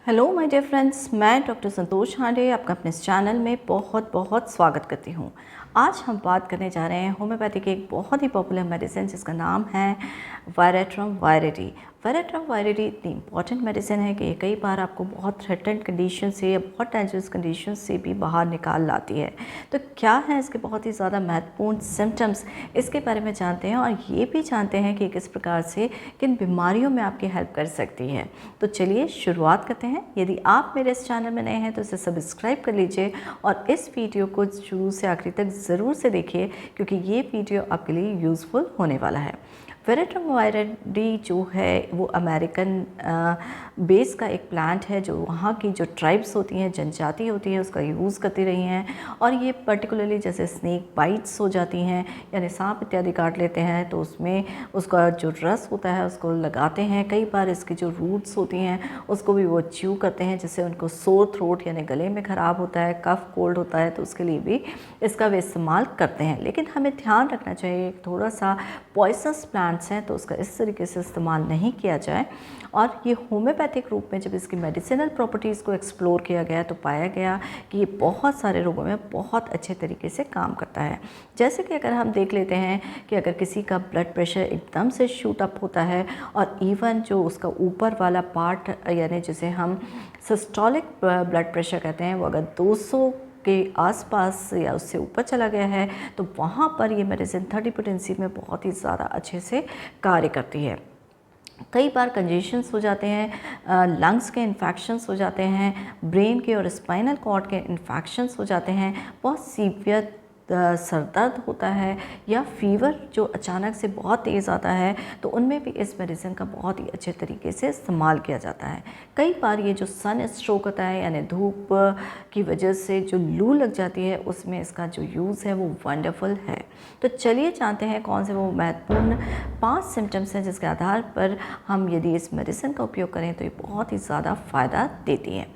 Hello my dear friends, मैं doctor संतोष हांडे आपका अपने इस चैनल में बहुत बहुत स्वागत करती हूँ। आज हम बात करने जा रहे हैं होम्योपैथी के एक बहुत ही पॉपुलर मेडिसिन जिसका नाम है वायरेट्रम वायरेटी। वायरेट्रम वायरेटी इतनी इंपॉर्टेंट मेडिसिन है कि ये कई बार आपको बहुत थ्रेटेंड कंडीशन से या बहुत डेंजरस कंडीशन से भी बाहर निकाल लाती है। तो क्या है इसके बहुत ही ज़्यादा महत्वपूर्ण सिम्टम्स, इसके बारे में जानते हैं और ये भी जानते हैं कि किस प्रकार से किन बीमारियों में आपकी हेल्प कर सकती है। तो चलिए शुरुआत करते हैं। यदि आप मेरे इस चैनल में नए हैं तो इसे सब्सक्राइब कर लीजिए और इस वीडियो को शुरू से आखिरी तक ज़रूर से देखिए क्योंकि ये वीडियो आपके लिए यूज़फुल होने वाला है। वायरेट्रम वायरेटी जो है वो अमेरिकन बेस का एक प्लांट है जो वहाँ की जो ट्राइब्स होती हैं, जनजाति होती है, उसका यूज़ करती रही हैं। और ये पर्टिकुलरली जैसे स्नेक बाइट्स हो जाती हैं यानी सांप इत्यादि काट लेते हैं तो उसमें उसका जो रस होता है उसको लगाते हैं। कई बार इसकी जो रूट्स होती हैं उसको भी वो च्यू करते हैं जिससे उनको सोर थ्रोट यानी गले में ख़राब होता है, कफ कोल्ड होता है तो उसके लिए भी इसका वे इस्तेमाल करते हैं। लेकिन हमें ध्यान रखना चाहिए थोड़ा सा पॉइजनस प्लांट्स हैं तो उसका इस तरीके से इस्तेमाल नहीं किया जाए। और ये होम्योपैथिक रूप में जब इसकी मेडिसिनल प्रॉपर्टीज़ को एक्सप्लोर किया गया तो पाया गया कि ये बहुत सारे रोगों में बहुत अच्छे तरीके से काम करता है। जैसे कि अगर हम देख लेते हैं कि अगर किसी का ब्लड प्रेशर एकदम से शूट अप होता है और इवन जो उसका ऊपर वाला पार्ट यानी जिसे हम सिस्टोलिक ब्लड प्रेशर कहते हैं वो अगर 200 के आसपास या उससे ऊपर चला गया है तो वहाँ पर ये मेडिसिन 30 पोटेंसी में बहुत ही ज़्यादा अच्छे से कार्य करती है। कई बार कंजेशंस हो जाते हैं, लंग्स के इन्फेक्शंस हो जाते हैं, ब्रेन के और स्पाइनल कॉर्ड के इन्फेक्शंस हो जाते हैं, बहुत सीवियर सर दर्द होता है या फीवर जो अचानक से बहुत तेज़ आता है तो उनमें भी इस मेडिसिन का बहुत ही अच्छे तरीके से इस्तेमाल किया जाता है। कई बार ये जो सन स्ट्रोक होता है यानी धूप की वजह से जो लू लग जाती है उसमें इसका जो यूज़ है वो वंडरफुल है। तो चलिए जानते हैं कौन से वो महत्वपूर्ण 5 सिम्टम्स हैं जिसके आधार पर हम यदि इस मेडिसिन का उपयोग करें तो ये बहुत ही ज़्यादा फ़ायदा देती है।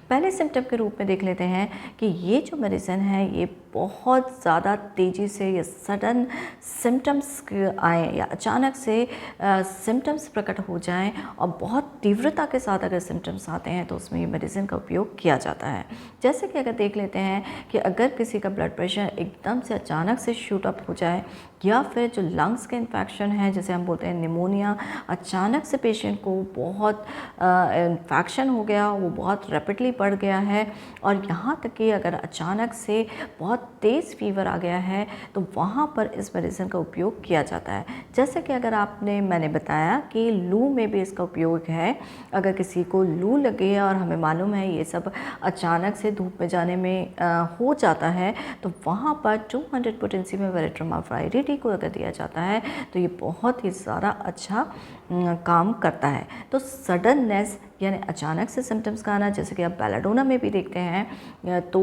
पहले सिम्टम के रूप में देख लेते हैं कि ये जो मेडिसिन है ये बहुत ज़्यादा तेज़ी से या सडन सिम्टम्स आए या अचानक से सिम्टम्स प्रकट हो जाएं और बहुत तीव्रता के साथ अगर सिम्टम्स आते हैं तो उसमें ये मेडिसिन का उपयोग किया जाता है। जैसे कि अगर देख लेते हैं कि अगर किसी का ब्लड प्रेशर एकदम से अचानक से शूट अप हो जाए या फिर जो लंग्स के इन्फेक्शन है जैसे हम बोलते हैं निमोनिया, अचानक से पेशेंट को बहुत इन्फेक्शन हो गया, वो बहुत रैपिडली बढ़ गया है और यहाँ तक कि अगर अचानक से बहुत तेज़ फीवर आ गया है तो वहाँ पर इस मेडिसिन का उपयोग किया जाता है। जैसे कि अगर मैंने बताया कि लू में भी इसका उपयोग है। अगर किसी को लू लगे और हमें मालूम है ये सब अचानक से धूप में जाने में हो जाता है तो वहाँ पर 200 पोटेंसी में वायरेट्रम वायरेटी को अगर दिया जाता है तो ये बहुत ही ज़्यादा अच्छा काम करता है। तो सडननेस यानी अचानक से सिम्टम्स का आना, जैसे कि आप बेलाडोना में भी देखते हैं तो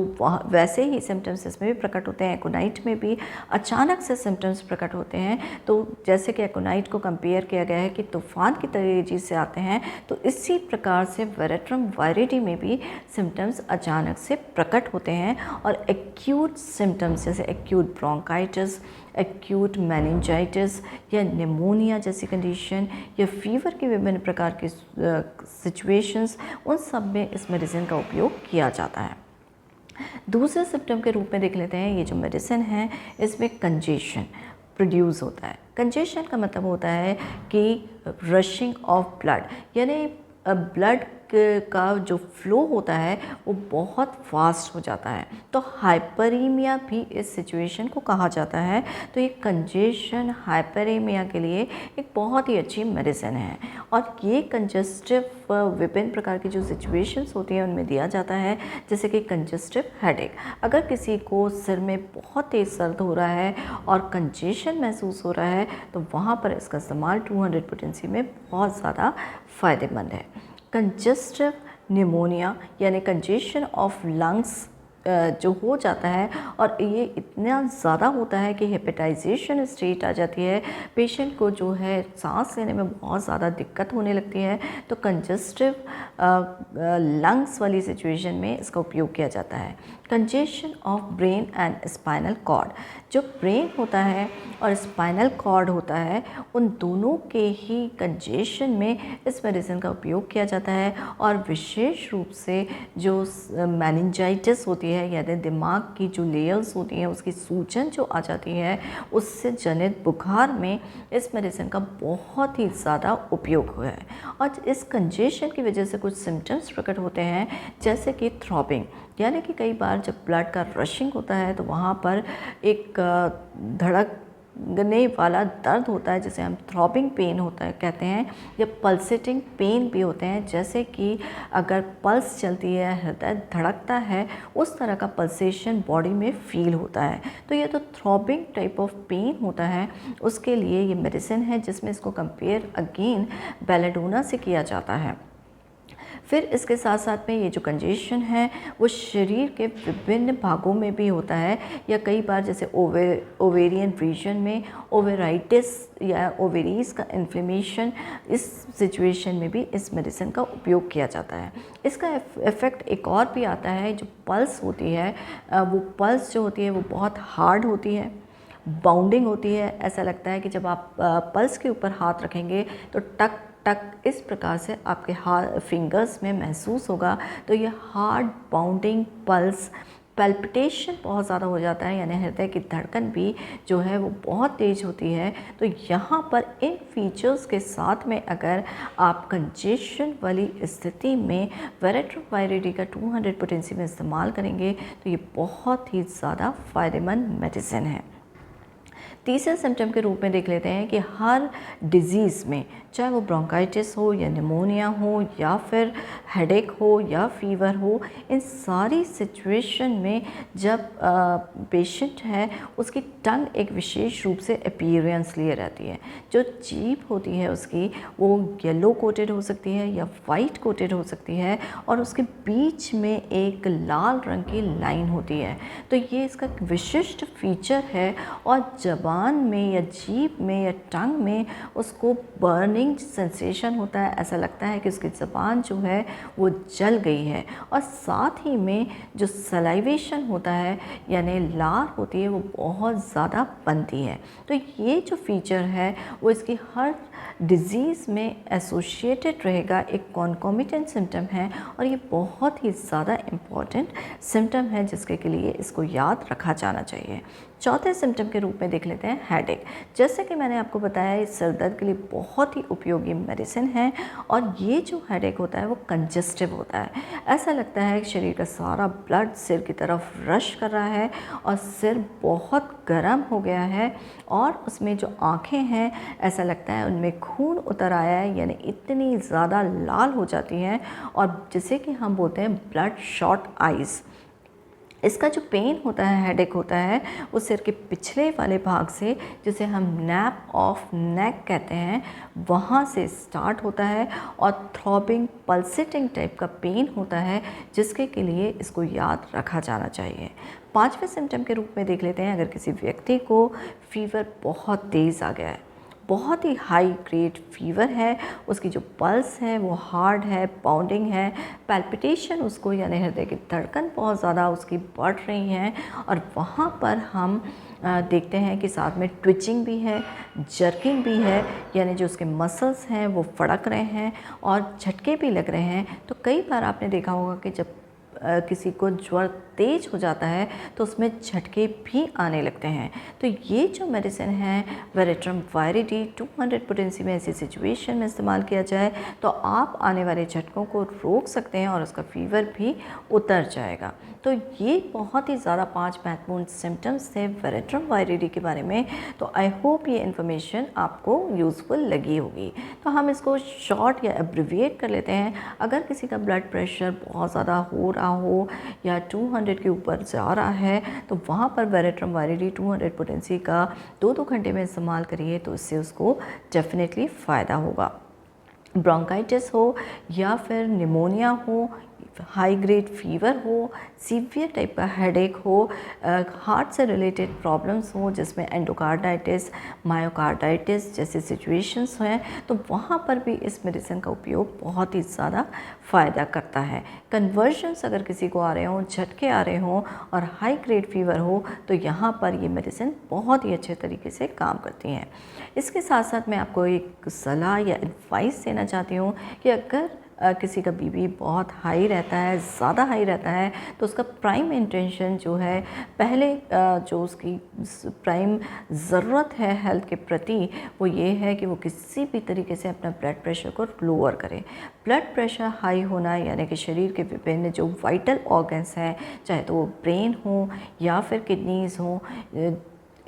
वैसे ही सिम्टम्स इसमें भी प्रकट होते हैं। एकोनाइट में भी अचानक से सिम्टम्स प्रकट होते हैं। तो जैसे कि एकोनाइट को कंपेयर किया गया है कि तूफान की तेजी से आते हैं तो इसी प्रकार से वायरेट्रम वायरेटी में भी सिम्टम्स अचानक से प्रकट होते हैं। और एक्यूट सिम्टम्स जैसे एक्यूट ब्रोंकाइटिस, एक्यूट मेनिंजाइटिस या निमोनिया जैसी कंडीशन या फीवर की विभिन्न प्रकार की सिचुएशंस, उन सब में इस मेडिसिन का उपयोग किया जाता है। दूसरे सिम्टम के रूप में देख लेते हैं ये जो मेडिसिन है इसमें कंजेशन प्रोड्यूस होता है। कंजेशन का मतलब होता है कि रशिंग ऑफ ब्लड यानी ब्लड का जो फ्लो होता है वो बहुत फास्ट हो जाता है। तो हाइपरीमिया भी इस सिचुएशन को कहा जाता है। तो ये कंजेशन हाइपरीमिया के लिए एक बहुत ही अच्छी मेडिसिन है और ये कंजेस्टिव विभिन्न प्रकार की जो सिचुएशंस होती हैं उनमें दिया जाता है। जैसे कि कंजेस्टिव हेडेक, अगर किसी को सिर में बहुत तेज़ दर्द हो रहा है और कंजेशन महसूस हो रहा है तो वहाँ पर इसका इस्तेमाल 200 पोटेंसी में बहुत ज़्यादा फ़ायदेमंद है। कंजेस्टिव निमोनिया यानी कंजेशन ऑफ लंग्स जो हो जाता है और ये इतना ज़्यादा होता है कि हेपेटाइजेशन स्टेट आ जाती है, पेशेंट को जो है सांस लेने में बहुत ज़्यादा दिक्कत होने लगती है। तो कंजेस्टिव लंग्स वाली सिचुएशन में इसका उपयोग किया जाता है। Congestion of brain and spinal cord, जो ब्रेन होता है और स्पाइनल कॉर्ड होता है, उन दोनों के ही कंजेशन में इस मेडिसिन का उपयोग किया जाता है। और विशेष रूप से जो मेनिंजाइटिस होती है, यानी दिमाग की जो लेयर्स होती हैं उसकी सूजन जो आ जाती है, उससे जनित बुखार में इस मेडिसिन का बहुत ही ज़्यादा उपयोग हुआ है। और इस कंजेशन की वजह से कुछ सिम्टम्स प्रकट होते हैं, जैसे कि थ्रॉबिंग, यानी कि कई बार जब ब्लड का रशिंग होता है तो वहाँ पर एक धड़कने वाला दर्द होता है, जिसे हम थ्रॉबिंग पेन होता है कहते हैं, या पल्सेटिंग पेन भी होते हैं। जैसे कि अगर पल्स चलती है, हृदय धड़कता है, उस तरह का पल्सेशन बॉडी में फील होता है। तो ये तो थ्रॉबिंग टाइप ऑफ पेन होता है, उसके लिए ये मेडिसिन है, जिसमें इसको कंपेयर अगेन बेलेडोना से किया जाता है। फिर इसके साथ साथ में ये जो कंजेशन है वो शरीर के विभिन्न भागों में भी होता है, या कई बार जैसे ओवेरियन रीजन में ओवेराइटिस या ओवेरीज का इन्फ्लेमेशन, इस सिचुएशन में भी इस मेडिसिन का उपयोग किया जाता है। इसका इफ़ेक्ट एक और भी आता है, जो पल्स होती है वो पल्स जो होती है वो बहुत हार्ड होती है, बाउंडिंग होती है। ऐसा लगता है कि जब आप पल्स के ऊपर हाथ रखेंगे तो टक टक इस प्रकार से आपके हाथ फिंगर्स में महसूस होगा। तो ये हार्ड बाउंडिंग पल्स, पैल्पिटेशन बहुत ज़्यादा हो जाता है, यानी हृदय की धड़कन भी जो है वो बहुत तेज़ होती है। तो यहाँ पर इन फीचर्स के साथ में अगर आप कंजेशन वाली स्थिति में वेरेट्रम वायरिडी का 200 पोटेंसी में इस्तेमाल करेंगे तो ये बहुत ही ज़्यादा फ़ायदेमंद मेडिसिन है। तीसरे सिम्टम के रूप में देख लेते हैं कि हर डिज़ीज़ में, चाहे वो ब्रोंकाइटिस हो या निमोनिया हो या फिर हेडेक हो या फीवर हो, इन सारी सिचुएशन में जब पेशेंट है उसकी टंग एक विशेष रूप से अपीयरेंस लिए रहती है। जो जीभ होती है उसकी वो येलो कोटेड हो सकती है या वाइट कोटेड हो सकती है, और उसके बीच में एक लाल रंग की लाइन होती है। तो ये इसका विशिष्ट फीचर है। और ज़बान में या जीभ में या टंग में उसको बर्निंग सेंसेशन होता है, ऐसा लगता है कि उसकी ज़बान जो है वो जल गई है। और साथ ही में जो सलाइवेशन होता है, यानी लार होती है, वो बहुत ज़्यादा बनती है। तो ये जो फीचर है वो इसकी हर डिज़ीज़ में एसोसिएटेड रहेगा, एक कॉन्कोमिटेंट सिम्टम है, और ये बहुत ही ज़्यादा इम्पॉर्टेंट सिम्टम है जिसके लिए इसको याद रखा जाना चाहिए। चौथे सिम्टम के रूप में देख लेते हैं हेडेक। जैसे कि मैंने आपको बताया, इस सर दर्द के लिए बहुत ही उपयोगी मेडिसिन है, और ये जो हेडेक होता है वो कंजेस्टिव होता है। ऐसा लगता है कि शरीर का सारा ब्लड सिर की तरफ रश कर रहा है और सिर बहुत गर्म हो गया है, और उसमें जो आँखें हैं ऐसा लगता है उनमें खून उतर आया है, यानी इतनी ज़्यादा लाल हो जाती हैं, और जिसे कि हम बोलते हैं ब्लड शॉट आइज़। इसका जो पेन होता है, हेडेक होता है, वो सिर के पिछले वाले भाग से, जिसे हम नैप ऑफ नेक कहते हैं, वहाँ से स्टार्ट होता है, और थ्रॉबिंग पल्सेटिंग टाइप का पेन होता है, जिसके के लिए इसको याद रखा जाना चाहिए। पांचवें सिम्टम के रूप में देख लेते हैं, अगर किसी व्यक्ति को फीवर बहुत तेज़ आ गया है, बहुत ही हाई ग्रेड फीवर है, उसकी जो पल्स है वो हार्ड है, बाउंडिंग है, पैल्पिटेशन उसको यानी हृदय की धड़कन बहुत ज़्यादा उसकी बढ़ रही है, और वहाँ पर हम देखते हैं कि साथ में ट्विचिंग भी है, जर्किंग भी है, यानी जो उसके मसल्स हैं वो फड़क रहे हैं और झटके भी लग रहे हैं। तो कई बार आपने देखा होगा कि जब किसी को ज्वर तेज हो जाता है तो उसमें झटके भी आने लगते हैं। तो ये जो मेडिसिन है वेरेट्रम वायरिडी 200 पोटेंसी में ऐसी सिचुएशन में इस्तेमाल किया जाए तो आप आने वाले झटकों को रोक सकते हैं और उसका फीवर भी उतर जाएगा। तो ये बहुत ही ज़्यादा 5 महत्वपूर्ण सिम्टम्स थे वेरेट्रम वायरिडी के बारे में। तो आई होप ये इन्फॉर्मेशन आपको यूज़फुल लगी होगी। तो हम इसको शॉर्ट या एब्रिविएट कर लेते हैं। अगर किसी का ब्लड प्रेशर बहुत ज़्यादा हो रहा हो या 200 के ऊपर जा रहा है तो वहाँ पर वेरेट्रम वायरिडी 200 पोटेंसी का 2-2 घंटे में इस्तेमाल करिए, तो इससे उसको डेफिनेटली फ़ायदा होगा। ब्रोंकाइटिस हो या फिर निमोनिया हो हाई ग्रेड फीवर हो, सीवियर टाइप का हेडेक हो, हार्ट से रिलेटेड प्रॉब्लम्स हो जिसमें एंडोकार्डाइटिस, मायोकार्डाइटिस जैसे सिचुएशंस हैं, तो वहाँ पर भी इस मेडिसिन का उपयोग बहुत ही ज़्यादा फ़ायदा करता है। कन्वर्जन्स अगर किसी को आ रहे हों, झटके आ रहे हों और हाई ग्रेड फीवर हो, तो यहाँ पर ये मेडिसिन बहुत ही अच्छे तरीके से काम करती हैं। इसके साथ साथ मैं आपको एक सलाह या एडवाइस देना चाहती हूँ कि अगर किसी का बीपी बहुत हाई रहता है, ज़्यादा हाई रहता है, तो उसका प्राइम इंटेंशन जो है, पहले जो उसकी प्राइम ज़रूरत है हेल्थ के प्रति, वो ये है कि वो किसी भी तरीके से अपना ब्लड प्रेशर को लोअर करे। ब्लड प्रेशर हाई होना यानी कि शरीर के विभिन्न जो वाइटल ऑर्गन्स हैं, चाहे तो वो ब्रेन हो या फिर किडनीज़ हो,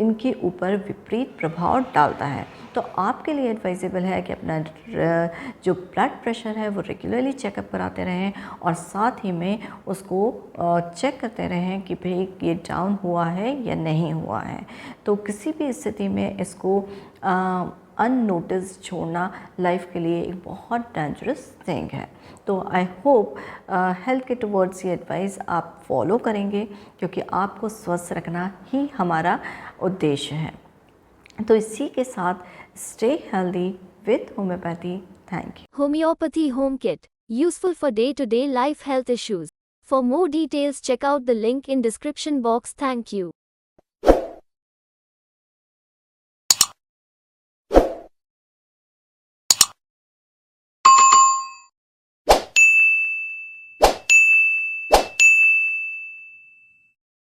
इनके ऊपर विपरीत प्रभाव डालता है। तो आपके लिए एडवाइजेबल है कि अपना जो ब्लड प्रेशर है वो रेगुलरली चेकअप कराते रहें और साथ ही में उसको चेक करते रहें कि भाई ये डाउन हुआ है या नहीं हुआ है। तो किसी भी स्थिति में इसको अननोटिस छोड़ना लाइफ के लिए एक बहुत डेंजरस थिंग है। तो आई होप हेल्थ के टुवर्ड्स ये एडवाइस आप फॉलो करेंगे, क्योंकि आपको स्वस्थ रखना ही हमारा उद्देश्य है। तो इसी के साथ stay healthy with homeopathy. Thank you. Homeopathy Home Kit, useful for day-to-day life health issues. For more details, check out the link in description box. Thank you.